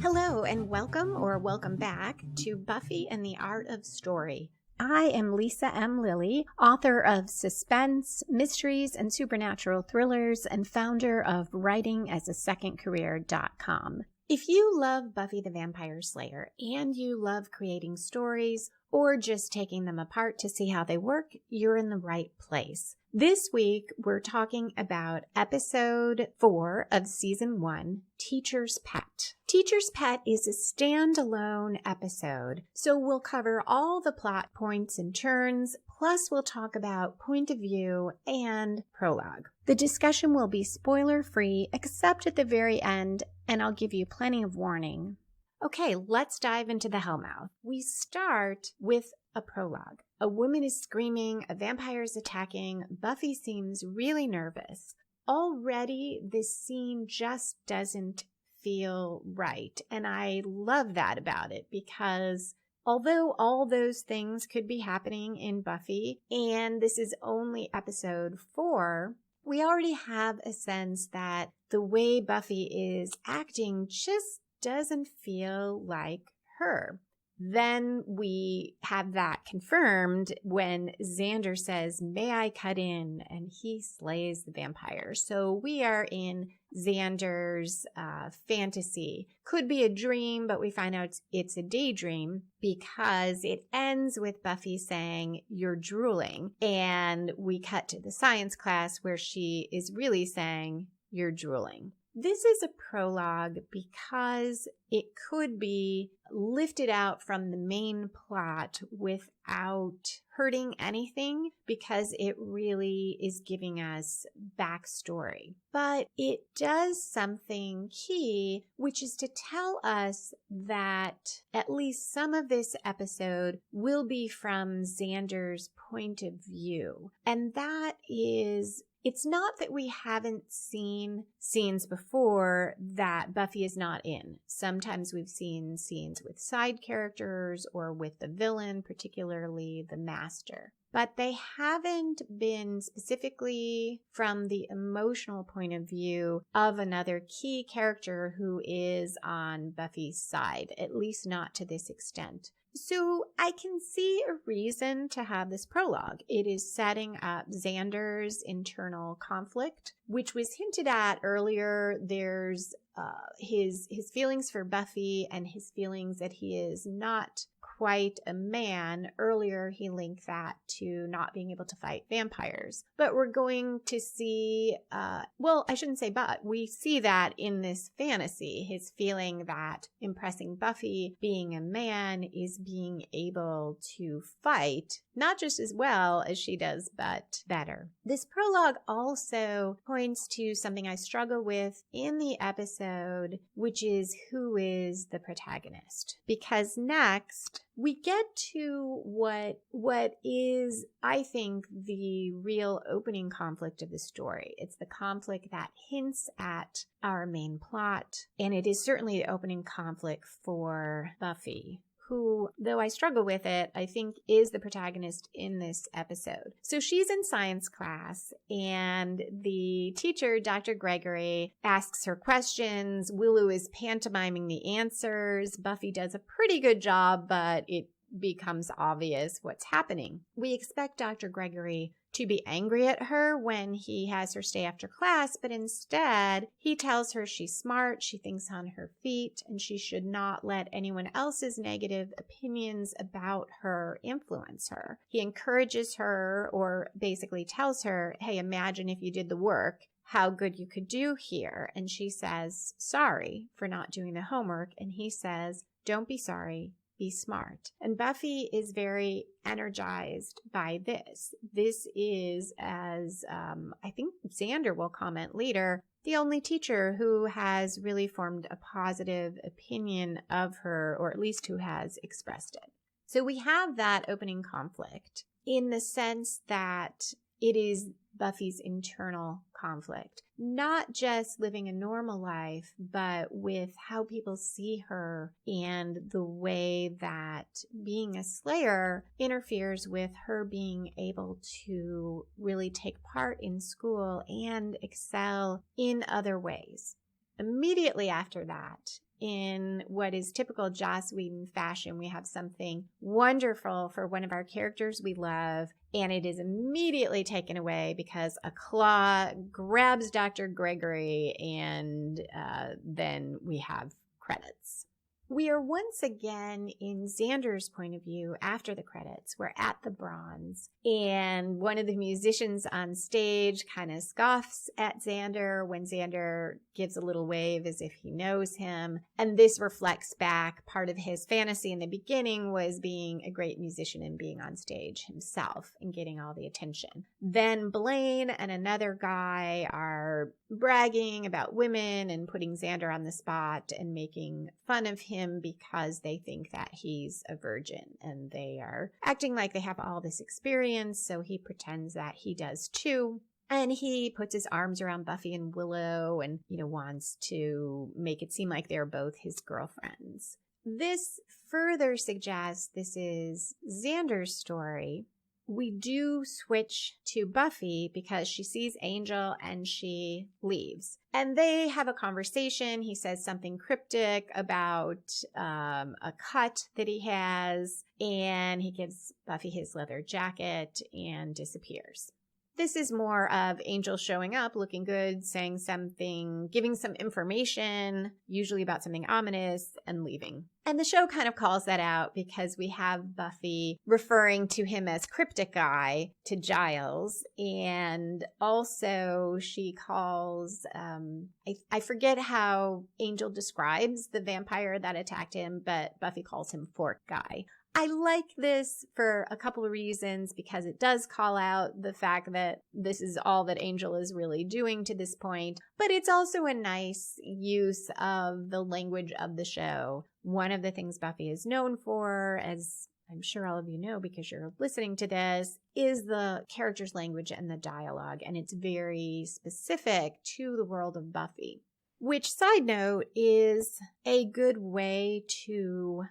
Hello and welcome back to Buffy and the Art of Story. I am Lisa M. Lilly, author of suspense, mysteries, and supernatural thrillers, and founder of writingasasecondcareer.com. If you love Buffy the Vampire Slayer and you love creating stories or just taking them apart to see how they work, you're in the right place. This week, we're talking about episode 4 of season 1, Teacher's Pet. Teacher's Pet is a standalone episode, so we'll cover all the plot points and turns, plus we'll talk about point of view and prologue. The discussion will be spoiler-free, except at the very end, and I'll give you plenty of warning. Okay, let's dive into the Hellmouth. We start with a prologue. A woman is screaming, a vampire is attacking, Buffy seems really nervous. Already, this scene just doesn't feel right, and I love that about it because although all those things could be happening in Buffy, and this is only episode 4, we already have a sense that the way Buffy is acting just doesn't feel like her. Then we have that confirmed when Xander says, "May I cut in?" and he slays the vampire. So we are in Xander's fantasy. Could be a dream, but we find out it's a daydream because it ends with Buffy saying, "You're drooling." And we cut to the science class where she is really saying, "You're drooling." This is a prologue because it could be lifted out from the main plot without hurting anything because it really is giving us backstory. But it does something key, which is to tell us that at least some of this episode will be from Xander's point of view. And that is, it's not that we haven't seen scenes before that Buffy is not in. Sometimes we've seen scenes with side characters or with the villain, particularly the Master. But they haven't been specifically from the emotional point of view of another key character who is on Buffy's side, at least not to this extent. So I can see a reason to have this prologue. It is setting up Xander's internal conflict, which was hinted at earlier. There's his feelings for Buffy and his feelings that he is not quite a man. Earlier, he linked that to not being able to fight vampires. But we're going to see, I shouldn't say but, we see that in this fantasy, his feeling that impressing Buffy, being a man, is being able to fight, not just as well as she does, but better. This prologue also points to something I struggle with in the episode, which is who is the protagonist. Because next, we get to what is, I think, the real opening conflict of the story. It's the conflict that hints at our main plot, and it is certainly the opening conflict for Buffy, who, though I struggle with it, I think is the protagonist in this episode. So she's in science class, and the teacher, Dr. Gregory, asks her questions. Willow is pantomiming the answers. Buffy does a pretty good job, but it becomes obvious what's happening. We expect Dr. Gregory to be angry at her when he has her stay after class, but instead he tells her she's smart, she thinks on her feet, and she should not let anyone else's negative opinions about her influence her. He encourages her, or basically tells her, "Hey, imagine if you did the work, how good you could do here." And she says, "Sorry for not doing the homework." And he says, "Don't be sorry. Be smart." And Buffy is very energized by this. This is, as I think Xander will comment later, the only teacher who has really formed a positive opinion of her, or at least who has expressed it. So we have that opening conflict in the sense that it is Buffy's internal conflict, not just living a normal life, but with how people see her and the way that being a Slayer interferes with her being able to really take part in school and excel in other ways. Immediately after that, in what is typical Joss Whedon fashion, we have something wonderful for one of our characters we love, and it is immediately taken away because a claw grabs Dr. Gregory, and then we have credits. We are once again in Xander's point of view after the credits. We're at the Bronze, and one of the musicians on stage kind of scoffs at Xander when Xander gives a little wave as if he knows him. And this reflects back part of his fantasy in the beginning was being a great musician and being on stage himself and getting all the attention. Then Blaine and another guy are bragging about women and putting Xander on the spot and making fun of him because they think that he's a virgin, and they are acting like they have all this experience, so he pretends that he does too. And he puts his arms around Buffy and Willow and, wants to make it seem like they're both his girlfriends. This further suggests this is Xander's story. We do switch to Buffy because she sees Angel and she leaves. And they have a conversation. He says something cryptic about a cut that he has, and he gives Buffy his leather jacket and disappears. This is more of Angel showing up, looking good, saying something, giving some information, usually about something ominous, and leaving. And the show kind of calls that out because we have Buffy referring to him as Cryptic Guy to Giles. And also she calls, I forget how Angel describes the vampire that attacked him, but Buffy calls him Fork Guy. I like this for a couple of reasons because it does call out the fact that this is all that Angel is really doing to this point, but it's also a nice use of the language of the show. One of the things Buffy is known for, as I'm sure all of you know because you're listening to this, is the character's language and the dialogue, and it's very specific to the world of Buffy. Which, side note, is a good way to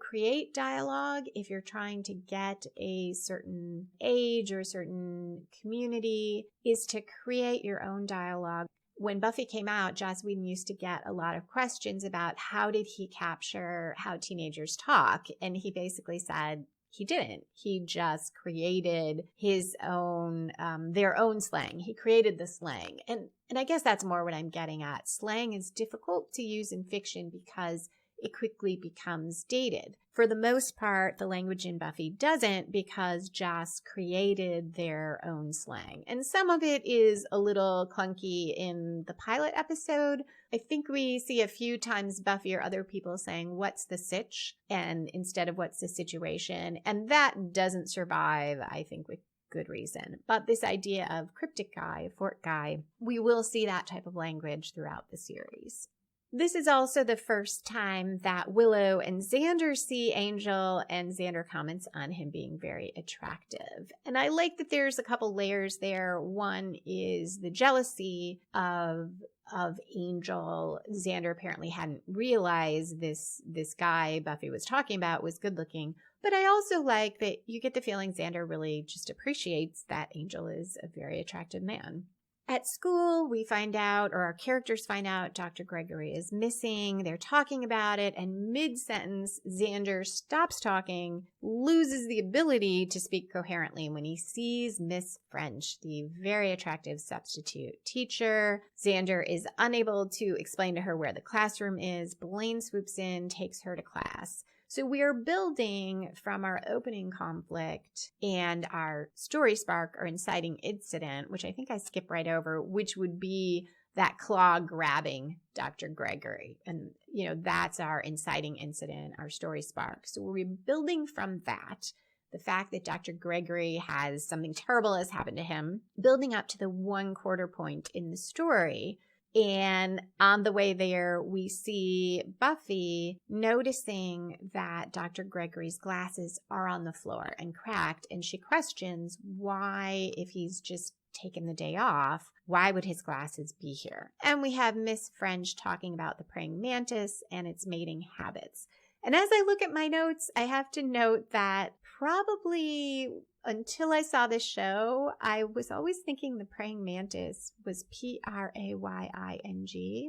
create dialogue if you're trying to get a certain age or a certain community, is to create your own dialogue. When Buffy came out, Joss Whedon used to get a lot of questions about how did he capture how teenagers talk, and he basically said, he didn't. He just created his own, their own slang. He created the slang. And I guess that's more what I'm getting at. Slang is difficult to use in fiction because it quickly becomes dated. For the most part, the language in Buffy doesn't because Joss created their own slang. And some of it is a little clunky in the pilot episode. I think we see a few times Buffy or other people saying, "What's the sitch?" and instead of "What's the situation?" And that doesn't survive, I think, with good reason. But this idea of Cryptic Guy, Fork Guy, we will see that type of language throughout the series. This is also the first time that Willow and Xander see Angel, and Xander comments on him being very attractive. And I like that there's a couple layers there. One is the jealousy of Angel. Xander apparently hadn't realized this guy Buffy was talking about was good looking. But I also like that you get the feeling Xander really just appreciates that Angel is a very attractive man. At school, we find out, or our characters find out, Dr. Gregory is missing. They're talking about it, and mid-sentence, Xander stops talking, loses the ability to speak coherently when he sees Miss French, the very attractive substitute teacher. Xander is unable to explain to her where the classroom is. Blaine swoops in, takes her to class. So we are building from our opening conflict and our story spark or inciting incident, which I think I skipped right over, which would be that claw grabbing Dr. Gregory. And, that's our inciting incident, our story spark. So we're building from that, the fact that Dr. Gregory has something terrible has happened to him, building up to the 1/4 point in the story. And on the way there, we see Buffy noticing that Dr. Gregory's glasses are on the floor and cracked, and she questions why, if he's just taken the day off, why would his glasses be here? And we have Miss French talking about the praying mantis and its mating habits. And as I look at my notes, I have to note that probably until I saw this show, I was always thinking the praying mantis was Praying,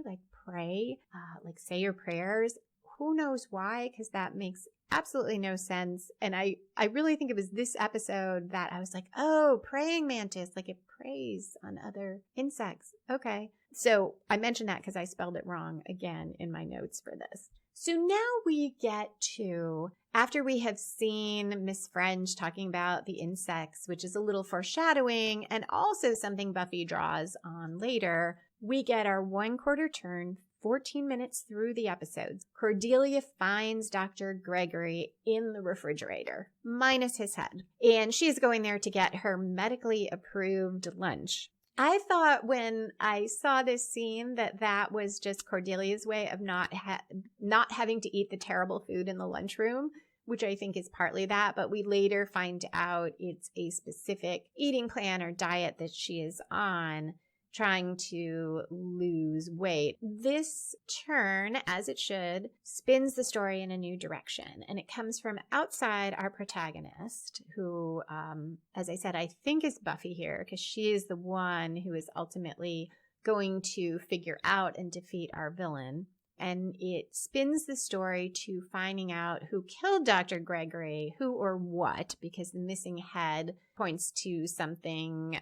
like pray, like say your prayers. Who knows why? Because that makes absolutely no sense. And I really think it was this episode that I was like, oh, praying mantis, like it preys on other insects. Okay. So I mentioned that because I spelled it wrong again in my notes for this. So now we get to, after we have seen Miss French talking about the insects, which is a little foreshadowing and also something Buffy draws on later, we get our 1/4 turn 14 minutes through the episodes. Cordelia finds Dr. Gregory in the refrigerator, minus his head, and she is going there to get her medically approved lunch. I thought when I saw this scene that was just Cordelia's way of not having to eat the terrible food in the lunchroom, which I think is partly that, but we later find out it's a specific eating plan or diet that she is on, trying to lose weight. This turn, as it should, spins the story in a new direction. And it comes from outside our protagonist, who, as I said, I think is Buffy here, because she is the one who is ultimately going to figure out and defeat our villain. And it spins the story to finding out who killed Dr. Gregory, who or what, because the missing head points to something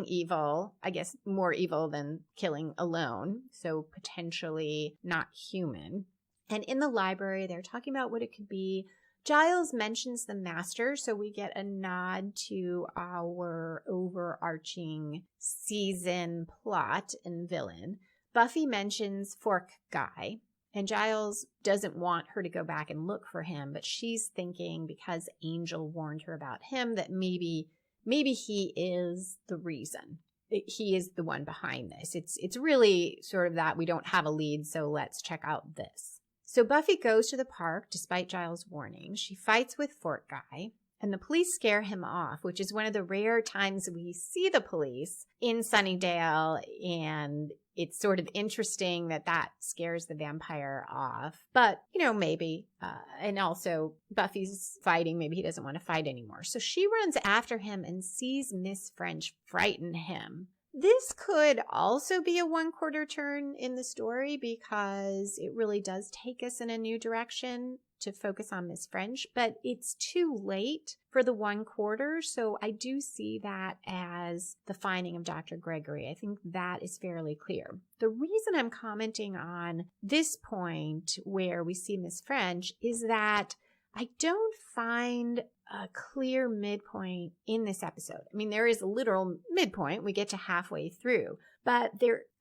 evil, I guess more evil than killing alone, so potentially not human. And in the library, they're talking about what it could be. Giles mentions the master, so we get a nod to our overarching season plot and villain. Buffy mentions Fork Guy, and Giles doesn't want her to go back and look for him, but she's thinking because Angel warned her about him that maybe he is the reason. He is the one behind this. It's really sort of that we don't have a lead, so let's check out this. So Buffy goes to the park despite Giles' warning. She fights with Fork Guy, and the police scare him off, which is one of the rare times we see the police in Sunnydale, and it's sort of interesting that scares the vampire off. But, maybe. And also Buffy's fighting. Maybe he doesn't want to fight anymore. So she runs after him and sees Miss French frighten him. This could also be a 1/4 turn in the story because it really does take us in a new direction to focus on Miss French, but it's too late for the 1/4, so I do see that as the finding of Dr. Gregory. I think that is fairly clear. The reason I'm commenting on this point where we see Miss French is that I don't find a clear midpoint in this episode. I mean, there is a literal midpoint. We get to halfway through, but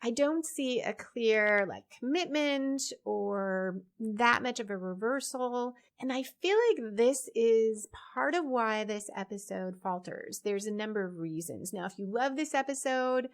I don't see a clear commitment or that much of a reversal. And I feel like this is part of why this episode falters. There's a number of reasons. Now, if you love this episode,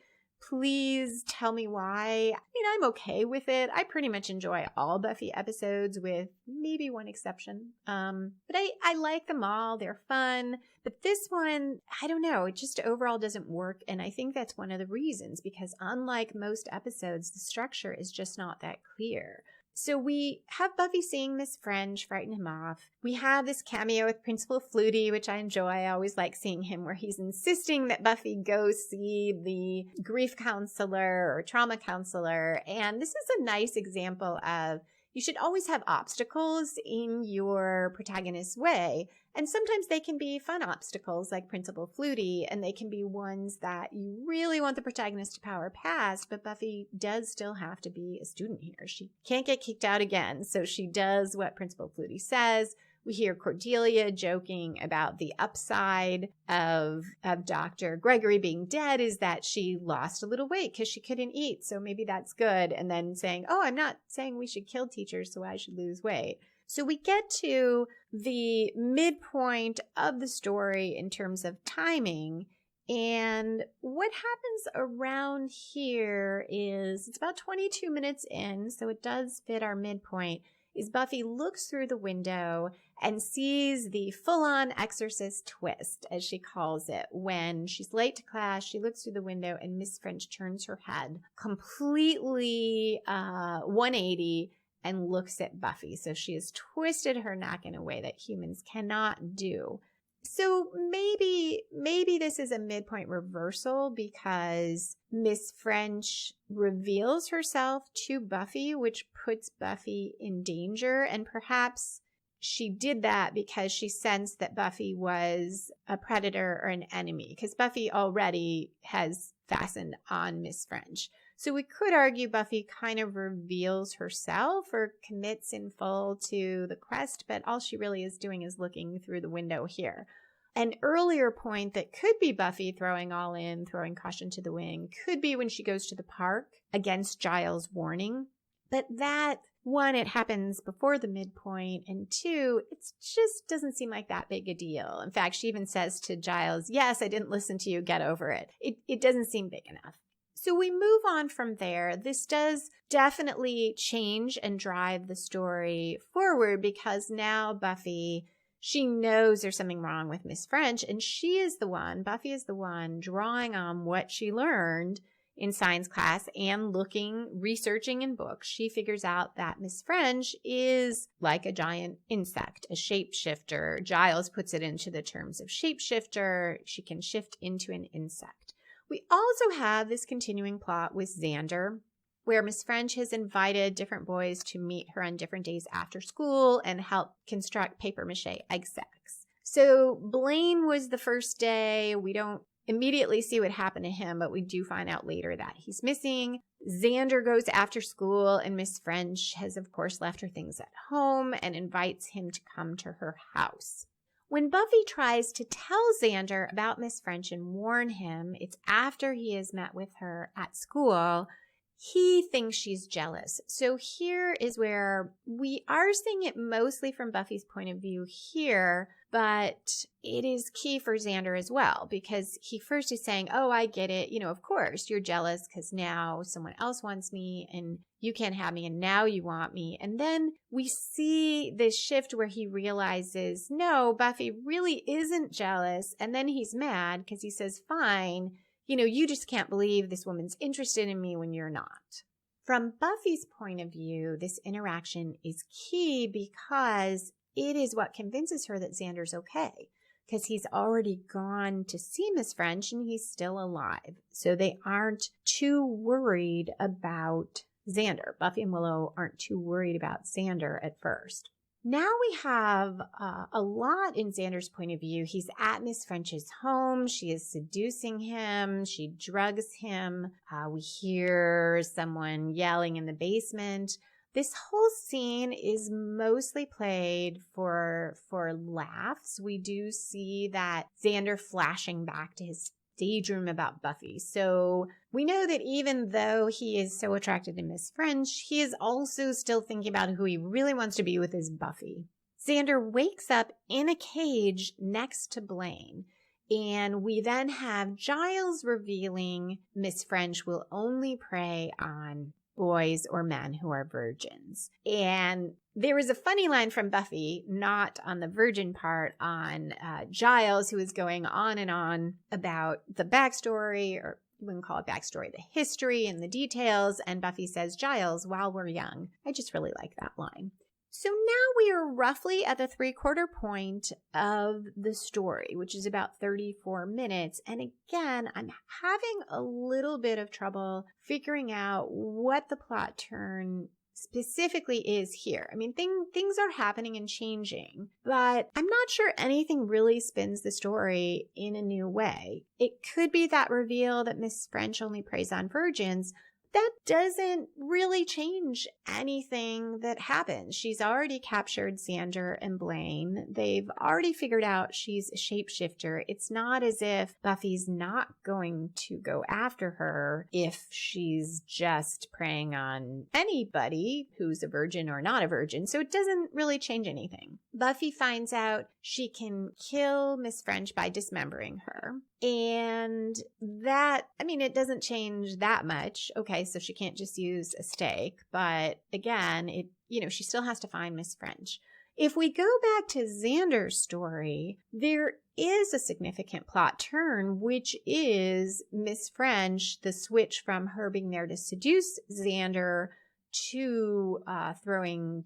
please tell me why. I mean, I'm okay with it. I pretty much enjoy all Buffy episodes with maybe one exception. But I like them all. They're fun. But this one, I don't know. It just overall doesn't work. And I think that's one of the reasons, because unlike most episodes, the structure is just not that clear. So we have Buffy seeing Miss French frighten him off. We have this cameo with Principal Flutie, which I enjoy. I always like seeing him, where he's insisting that Buffy go see the grief counselor or trauma counselor. And this is a nice example of you should always have obstacles in your protagonist's way. And sometimes they can be fun obstacles like Principal Flutie, and they can be ones that you really want the protagonist to power past, but Buffy does still have to be a student here. She can't get kicked out again, so she does what Principal Flutie says. We hear Cordelia joking about the upside of Dr. Gregory being dead is that she lost a little weight because she couldn't eat, so maybe that's good. And then saying, oh, I'm not saying we should kill teachers, so I should lose weight. So we get to the midpoint of the story in terms of timing. And what happens around here is it's about 22 minutes in, so it does fit our midpoint, is Buffy looks through the window and sees the full-on exorcist twist, as she calls it. When she's late to class, she looks through the window and Miss French turns her head completely 180 and looks at Buffy. So she has twisted her neck in a way that humans cannot do. So maybe this is a midpoint reversal because Miss French reveals herself to Buffy, which puts Buffy in danger. And perhaps she did that because she sensed that Buffy was a predator or an enemy, because Buffy already has fastened on Miss French. So we could argue Buffy kind of reveals herself or commits in full to the quest, but all she really is doing is looking through the window here. An earlier point that could be Buffy throwing all in, throwing caution to the wind, could be when she goes to the park against Giles' warning. But that, one, it happens before the midpoint, and two, it just doesn't seem like that big a deal. In fact, she even says to Giles, yes, I didn't listen to you, get over it. It doesn't seem big enough. So we move on from there. This does definitely change and drive the story forward because now Buffy, she knows there's something wrong with Miss French, and Buffy is the one drawing on what she learned in science class and researching in books. She figures out that Miss French is like a giant insect, a shapeshifter. Giles puts it into the terms of shapeshifter. She can shift into an insect. We also have this continuing plot with Xander, where Miss French has invited different boys to meet her on different days after school and help construct papier-mâché egg sacs. So Blaine was the first day. We don't immediately see what happened to him, but we do find out later that he's missing. Xander goes after school, and Miss French has, of course, left her things at home and invites him to come to her house. When Buffy tries to tell Xander about Miss French and warn him, it's after he has met with her at school. He thinks she's jealous. So here is where we are seeing it mostly from Buffy's point of view here, but it is key for Xander as well, because he first is saying, oh, I get it. Of course, you're jealous because now someone else wants me and you can't have me and now you want me. And then we see this shift where he realizes, no, Buffy really isn't jealous. And then he's mad because he says, fine, you just can't believe this woman's interested in me when you're not. From Buffy's point of view, this interaction is key because it is what convinces her that Xander's okay, because he's already gone to see Miss French and he's still alive. So they aren't too worried about Xander. Buffy and Willow aren't too worried about Xander at first. Now we have a lot in Xander's point of view. He's at Miss French's home. She is seducing him. She drugs him. We hear someone yelling in the basement. This whole scene is mostly played for laughs. We do see that Xander flashing back to his daydream about Buffy. So we know that even though he is so attracted to Miss French, he is also still thinking about who he really wants to be with is Buffy. Xander wakes up in a cage next to Blaine. And we then have Giles revealing Miss French will only prey on boys or men who are virgins. And there was a funny line from Buffy, not on the virgin part, on Giles, who is going on and on about the backstory, or you wouldn't call it backstory, the history and the details. And Buffy says, Giles, while we're young. I just really like that line. So now we are roughly at the 3/4 point of the story, which is about 34 minutes. And again, I'm having a little bit of trouble figuring out what the plot turn specifically is here. I mean, things are happening and changing, but I'm not sure anything really spins the story in a new way. It could be that reveal that Miss French only preys on virgins. That doesn't really change anything that happens. She's already captured Xander and Blaine. They've already figured out she's a shapeshifter. It's not as if Buffy's not going to go after her if she's just preying on anybody who's a virgin or not a virgin. So it doesn't really change anything. Buffy finds out she can kill Miss French by dismembering her. And that, it doesn't change that much. Okay, so she can't just use a stake. But again, she still has to find Miss French. If we go back to Xander's story, there is a significant plot turn, which is Miss French, the switch from her being there to seduce Xander to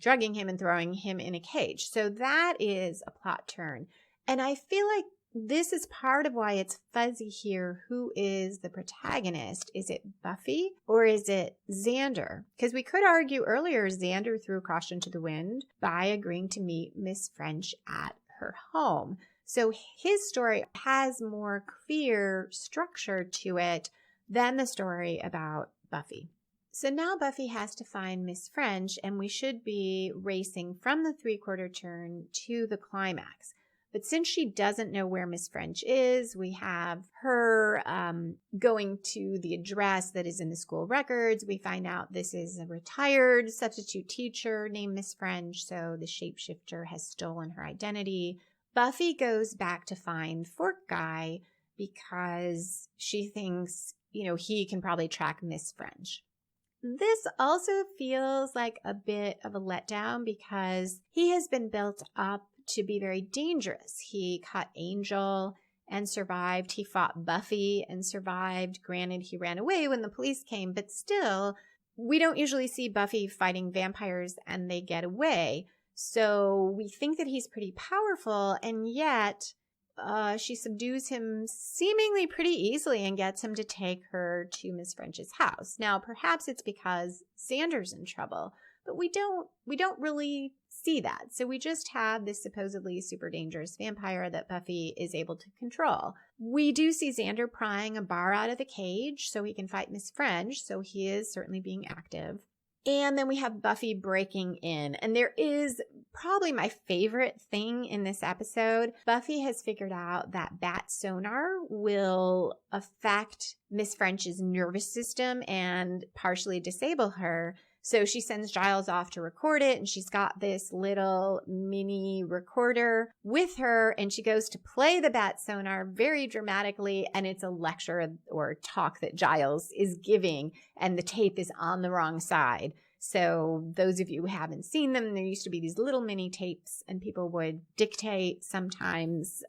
drugging him and throwing him in a cage. So that is a plot turn. And I feel like this is part of why it's fuzzy here. Who is the protagonist? Is it Buffy or is it Xander? Because we could argue earlier Xander threw caution to the wind by agreeing to meet Miss French at her home. So his story has more clear structure to it than the story about Buffy. So now Buffy has to find Miss French, and we should be racing from the 3/4 turn to the climax. But since she doesn't know where Miss French is, we have her going to the address that is in the school records. We find out this is a retired substitute teacher named Miss French, so the shapeshifter has stolen her identity. Buffy goes back to find Fork Guy because she thinks, he can probably track Miss French. This also feels like a bit of a letdown because he has been built up to be very dangerous. He caught Angel and survived. He fought Buffy and survived. Granted, he ran away when the police came, but still, we don't usually see Buffy fighting vampires and they get away. So we think that he's pretty powerful, and yet she subdues him seemingly pretty easily and gets him to take her to Miss French's house. Now, perhaps it's because Xander's in trouble, but we don't really see that. So we just have this supposedly super dangerous vampire that Buffy is able to control. We do see Xander prying a bar out of the cage so he can fight Miss French, so he is certainly being active. And then we have Buffy breaking in. And there is probably my favorite thing in this episode. Buffy has figured out that bat sonar will affect Miss French's nervous system and partially disable her. So she sends Giles off to record it, and she's got this little mini recorder with her, and she goes to play the bat sonar very dramatically, and it's a lecture or talk that Giles is giving, and the tape is on the wrong side. So those of you who haven't seen them, there used to be these little mini tapes, and people would dictate sometimes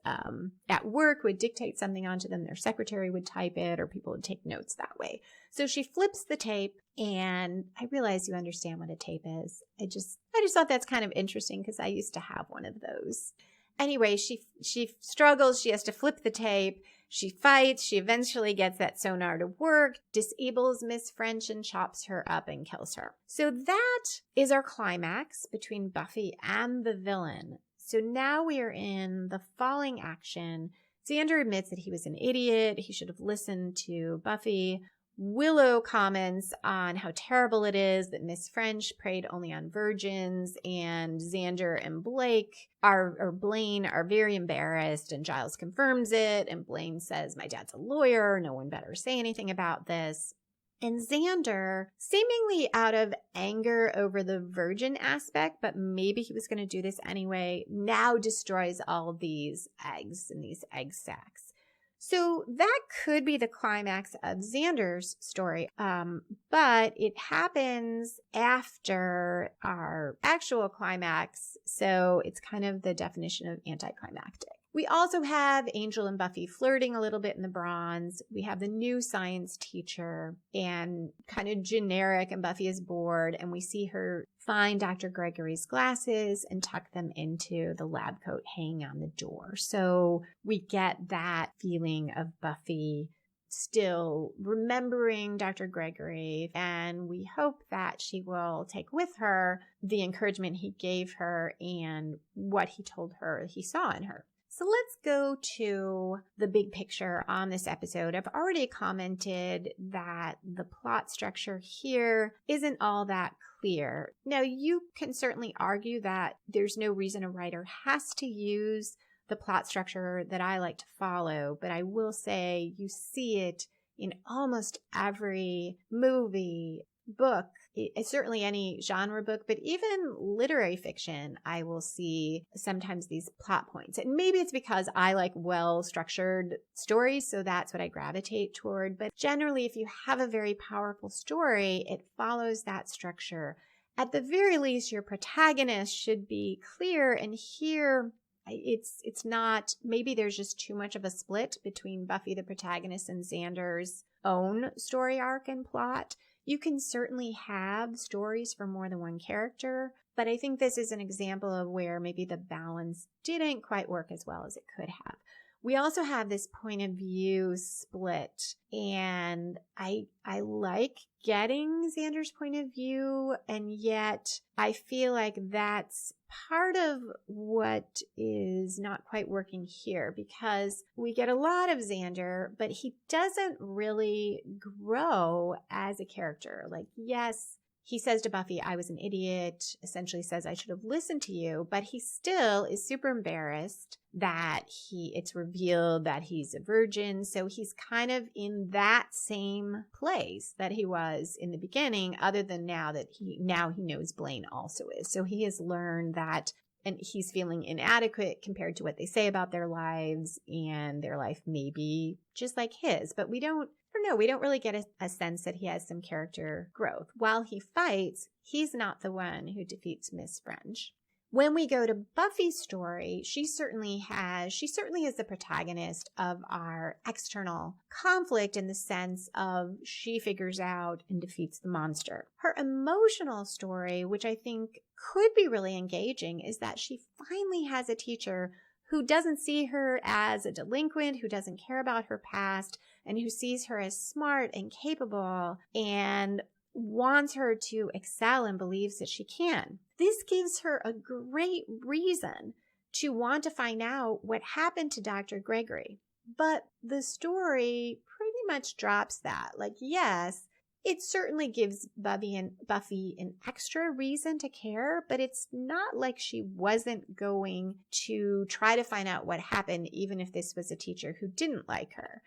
at work, would dictate something onto them. Their secretary would type it, or people would take notes that way. So she flips the tape, and I realize you understand what a tape is. I just thought that's kind of interesting because I used to have one of those. Anyway, she struggles. She has to flip the tape. She fights. She eventually gets that sonar to work, disables Miss French, and chops her up and kills her. So that is our climax between Buffy and the villain. So now we are in the falling action. Xander admits that he was an idiot. He should have listened to Buffy. Willow comments on how terrible it is that Miss French preyed only on virgins, and Xander and Blaine are very embarrassed, and Giles confirms it, and Blaine says, "My dad's a lawyer, no one better say anything about this." And Xander, seemingly out of anger over the virgin aspect, but maybe he was going to do this anyway, now destroys all these eggs in these egg sacs. So that could be the climax of Xander's story, but it happens after our actual climax, so it's kind of the definition of anticlimactic. We also have Angel and Buffy flirting a little bit in the bronze. We have the new science teacher and kind of generic, and Buffy is bored, and we see her find Dr. Gregory's glasses and tuck them into the lab coat hanging on the door. So we get that feeling of Buffy still remembering Dr. Gregory, and we hope that she will take with her the encouragement he gave her and what he told her he saw in her. So let's go to the big picture on this episode. I've already commented that the plot structure here isn't all that clear. Now, you can certainly argue that there's no reason a writer has to use the plot structure that I like to follow, but I will say you see it in almost every movie, book, certainly any genre book, but even literary fiction, I will see sometimes these plot points. And maybe it's because I like well-structured stories, so that's what I gravitate toward. But generally, if you have a very powerful story, it follows that structure. At the very least, your protagonist should be clear, and here it's not, maybe there's just too much of a split between Buffy the protagonist and Xander's own story arc and plot. You can certainly have stories for more than one character, but I think this is an example of where maybe the balance didn't quite work as well as it could have. We also have this point of view split, and I like getting Xander's point of view, and yet I feel like that's part of what is not quite working here, because we get a lot of Xander, but he doesn't really grow as a character. Like, yes, he says to Buffy, I was an idiot, essentially says I should have listened to you, but he still is super embarrassed that it's revealed that he's a virgin. So he's kind of in that same place that he was in the beginning, other than now he knows Blaine also is. So he has learned that, and he's feeling inadequate compared to what they say about their lives, and their life may be just like his, but we don't really get a sense that he has some character growth. While he fights, he's not the one who defeats Miss French. When we go to Buffy's story, she certainly is the protagonist of our external conflict, in the sense of she figures out and defeats the monster. Her emotional story, which I think could be really engaging, is that she finally has a teacher who doesn't see her as a delinquent, who doesn't care about her past, and who sees her as smart and capable and wants her to excel and believes that she can. This gives her a great reason to want to find out what happened to Dr. Gregory. But the story pretty much drops that. Like, yes, it certainly gives Buffy an extra reason to care, but it's not like she wasn't going to try to find out what happened, even if this was a teacher who didn't like her.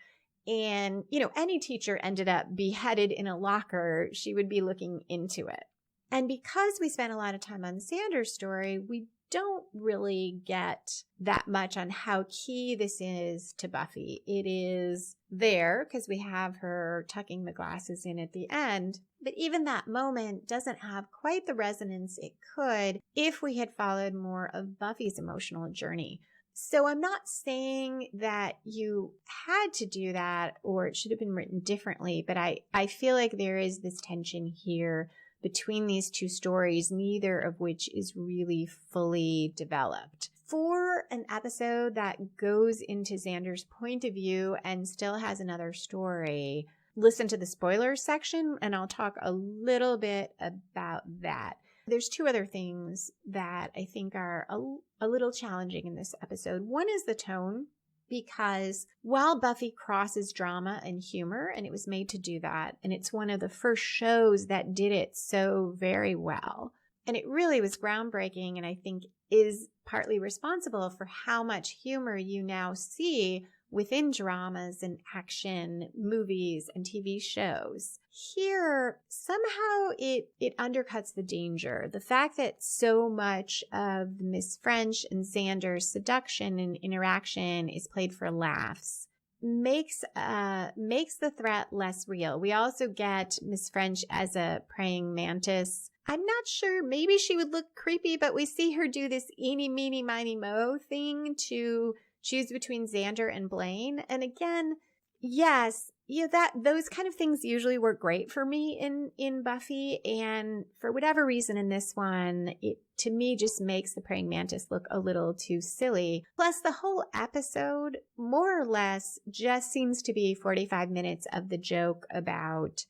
And, any teacher ended up beheaded in a locker, she would be looking into it. And because we spent a lot of time on Xander's story, we don't really get that much on how key this is to Buffy. It is there because we have her tucking the glasses in at the end, but even that moment doesn't have quite the resonance it could if we had followed more of Buffy's emotional journey. So I'm not saying that you had to do that or it should have been written differently, but I feel like there is this tension here between these two stories, neither of which is really fully developed. For an episode that goes into Xander's point of view and still has another story, listen to the spoilers section and I'll talk a little bit about that. There's two other things that I think are a little challenging in this episode. One is the tone, because while Buffy crosses drama and humor, and it was made to do that, and it's one of the first shows that did it so very well, and it really was groundbreaking, and I think is partly responsible for how much humor you now see within dramas and action movies and TV shows. Here, somehow it undercuts the danger. The fact that so much of Miss French and Xander's seduction and interaction is played for laughs makes the threat less real. We also get Miss French as a praying mantis. I'm not sure, maybe she would look creepy, but we see her do this eeny, meeny, miny, mo thing to choose between Xander and Blaine. And again, yes, those kind of things usually work great for me in Buffy. And for whatever reason in this one, it to me just makes the praying mantis look a little too silly. Plus the whole episode more or less just seems to be 45 minutes of the joke about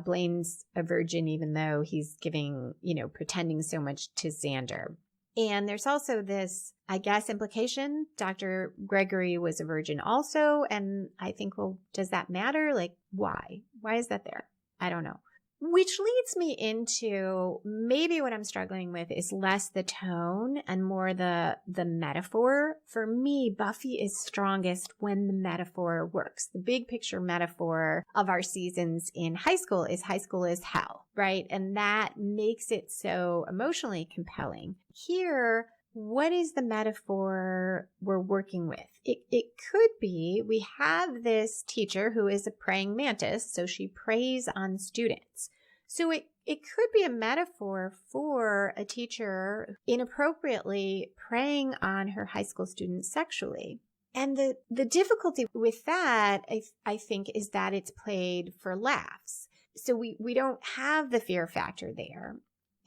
Blaine's a virgin, even though he's pretending so much to Xander. And there's also this, I guess, implication Dr. Gregory was a virgin also. And I think, well, does that matter? Like, why? Why is that there? I don't know. Which leads me into maybe what I'm struggling with is less the tone and more the metaphor. For me, Buffy is strongest when the metaphor works. The big picture metaphor of our seasons in high school is hell, right? And that makes it so emotionally compelling. Here, what is the metaphor we're working with? It could be we have this teacher who is a praying mantis, so she preys on students. So it could be a metaphor for a teacher inappropriately preying on her high school students sexually. And the difficulty with that, I think, is that it's played for laughs. So we don't have the fear factor there.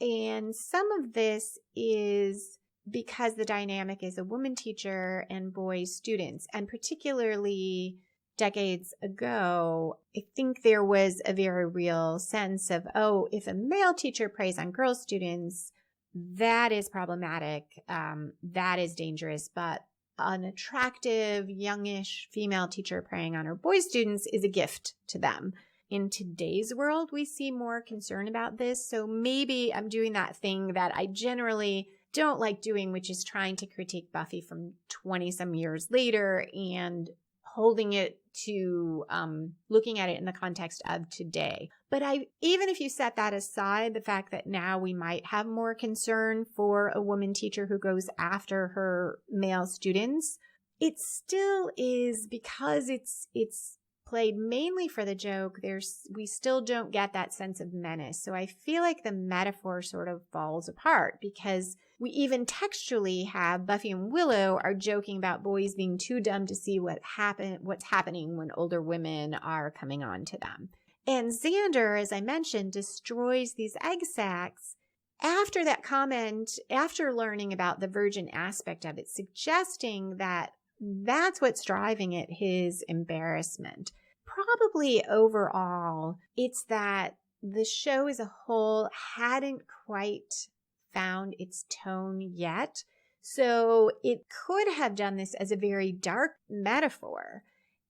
And some of this is because the dynamic is a woman teacher and boy students. And particularly decades ago, I think there was a very real sense of, oh, if a male teacher preys on girl students, that is problematic. That is dangerous. But an attractive, youngish female teacher preying on her boy students is a gift to them. In today's world, we see more concern about this. So maybe I'm doing that thing that I generally don't like doing, which is trying to critique Buffy from 20 some years later and holding it to looking at it in the context of today. But even if you set that aside, the fact that now we might have more concern for a woman teacher who goes after her male students, it still is, because it's played mainly for the joke, we still don't get that sense of menace. So I feel like the metaphor sort of falls apart, because we even textually have Buffy and Willow are joking about boys being too dumb to see what's happening when older women are coming on to them. And Xander, as I mentioned, destroys these egg sacs after that comment, after learning about the virgin aspect of it, suggesting that that's what's driving it, his embarrassment. Probably overall, it's that the show as a whole hadn't quite found its tone yet. So it could have done this as a very dark metaphor.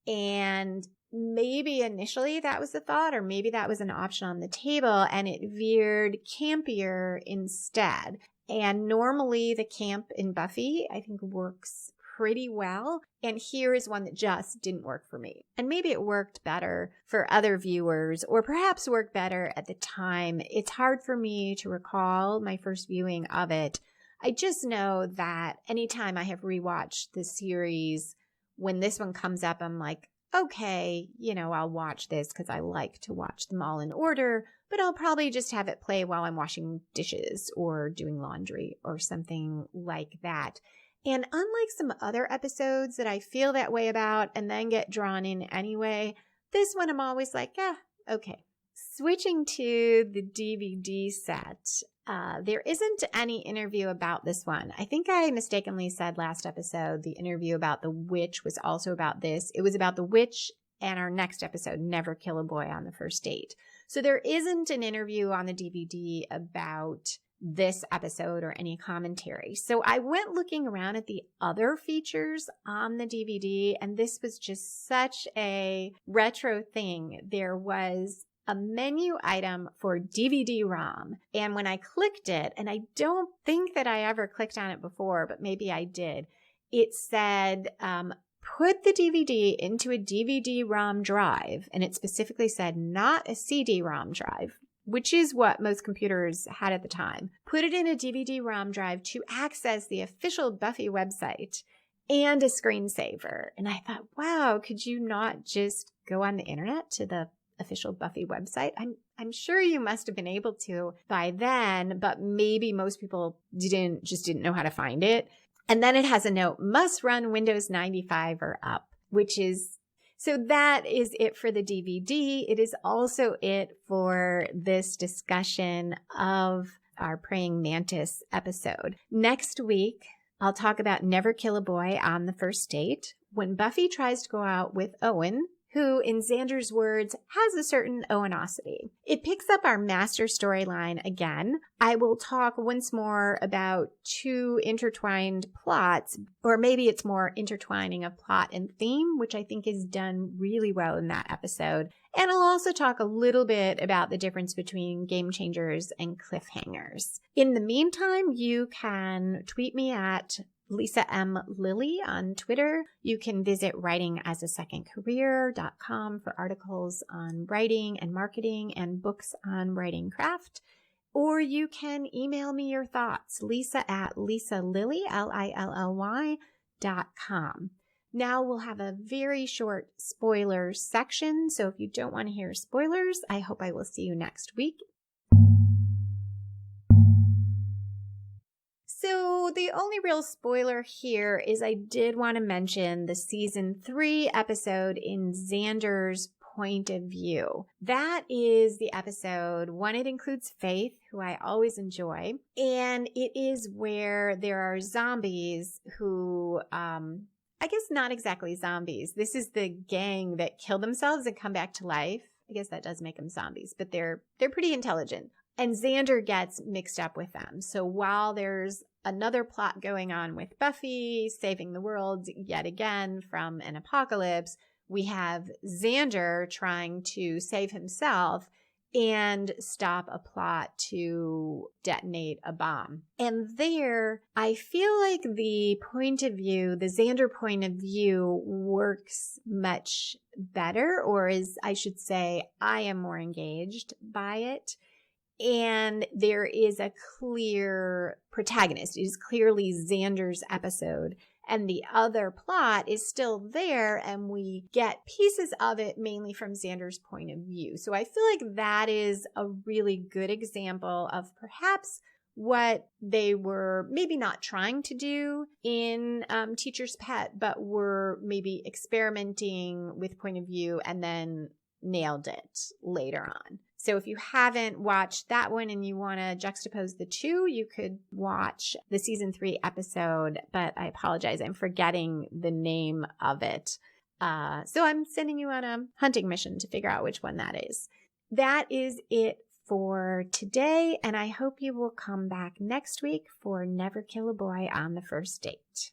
And maybe initially that was the thought, or maybe that was an option on the table, and it veered campier instead. And normally the camp in Buffy, I think, works pretty well. And here is one that just didn't work for me. And maybe it worked better for other viewers, or perhaps worked better at the time. It's hard for me to recall my first viewing of it. I just know that anytime I have rewatched the series, when this one comes up, I'm like, okay, I'll watch this because I like to watch them all in order, but I'll probably just have it play while I'm washing dishes or doing laundry or something like that. And unlike some other episodes that I feel that way about and then get drawn in anyway, this one I'm always like, okay. Switching to the DVD set, there isn't any interview about this one. I think I mistakenly said last episode the interview about the witch was also about this. It was about the witch and our next episode, Never Kill a Boy on the First Date. So there isn't an interview on the DVD about this episode or any commentary. So I went looking around at the other features on the DVD, and this was just such a retro thing. There was a menu item for DVD-ROM, and when I clicked it, and I don't think that I ever clicked on it before, but maybe I did, it said, put the DVD into a DVD-ROM drive, and it specifically said not a CD-ROM drive, which is what most computers had at the time. Put it in a DVD-ROM drive to access the official Buffy website and a screensaver. And I thought, wow, could you not just go on the internet to the official Buffy website? I'm sure you must have been able to by then, but maybe most people didn't know how to find it. And then it has a note, must run Windows 95 or up, which is, so that is it for the DVD. It is also it for this discussion of our Praying Mantis episode. Next week, I'll talk about Never Kill a Boy on the First Date, when Buffy tries to go out with Owen, who, in Xander's words, has a certain Owenosity. It picks up our master storyline again. I will talk once more about two intertwined plots, or maybe it's more intertwining of plot and theme, which I think is done really well in that episode. And I'll also talk a little bit about the difference between game changers and cliffhangers. In the meantime, you can tweet me at Lisa M. Lilly on Twitter. You can visit writingasasecondcareer.com for articles on writing and marketing and books on writing craft. Or you can email me your thoughts, Lisa at lisalilly, LILLY.com. Now we'll have a very short spoilers section. So if you don't want to hear spoilers, I hope I will see you next week. So the only real spoiler here is I did want to mention the season 3 episode in Xander's point of view. That is the episode. One, it includes Faith, who I always enjoy. And it is where there are zombies who, I guess not exactly zombies. This is the gang that kill themselves and come back to life. I guess that does make them zombies, but they're pretty intelligent. And Xander gets mixed up with them. So while there's another plot going on with Buffy saving the world yet again from an apocalypse, we have Xander trying to save himself and stop a plot to detonate a bomb. And there, I feel like the point of view, the Xander point of view, works much better, or as I should say, I am more engaged by it. And there is a clear protagonist. It is clearly Xander's episode. And the other plot is still there, and we get pieces of it mainly from Xander's point of view. So I feel like that is a really good example of perhaps what they were maybe not trying to do in Teacher's Pet, but were maybe experimenting with point of view and then nailed it later on. So if you haven't watched that one and you want to juxtapose the two, you could watch the season 3 episode, but I apologize, I'm forgetting the name of it. So I'm sending you on a hunting mission to figure out which one that is. That is it for today, and I hope you will come back next week for Never Kill a Boy on the First Date.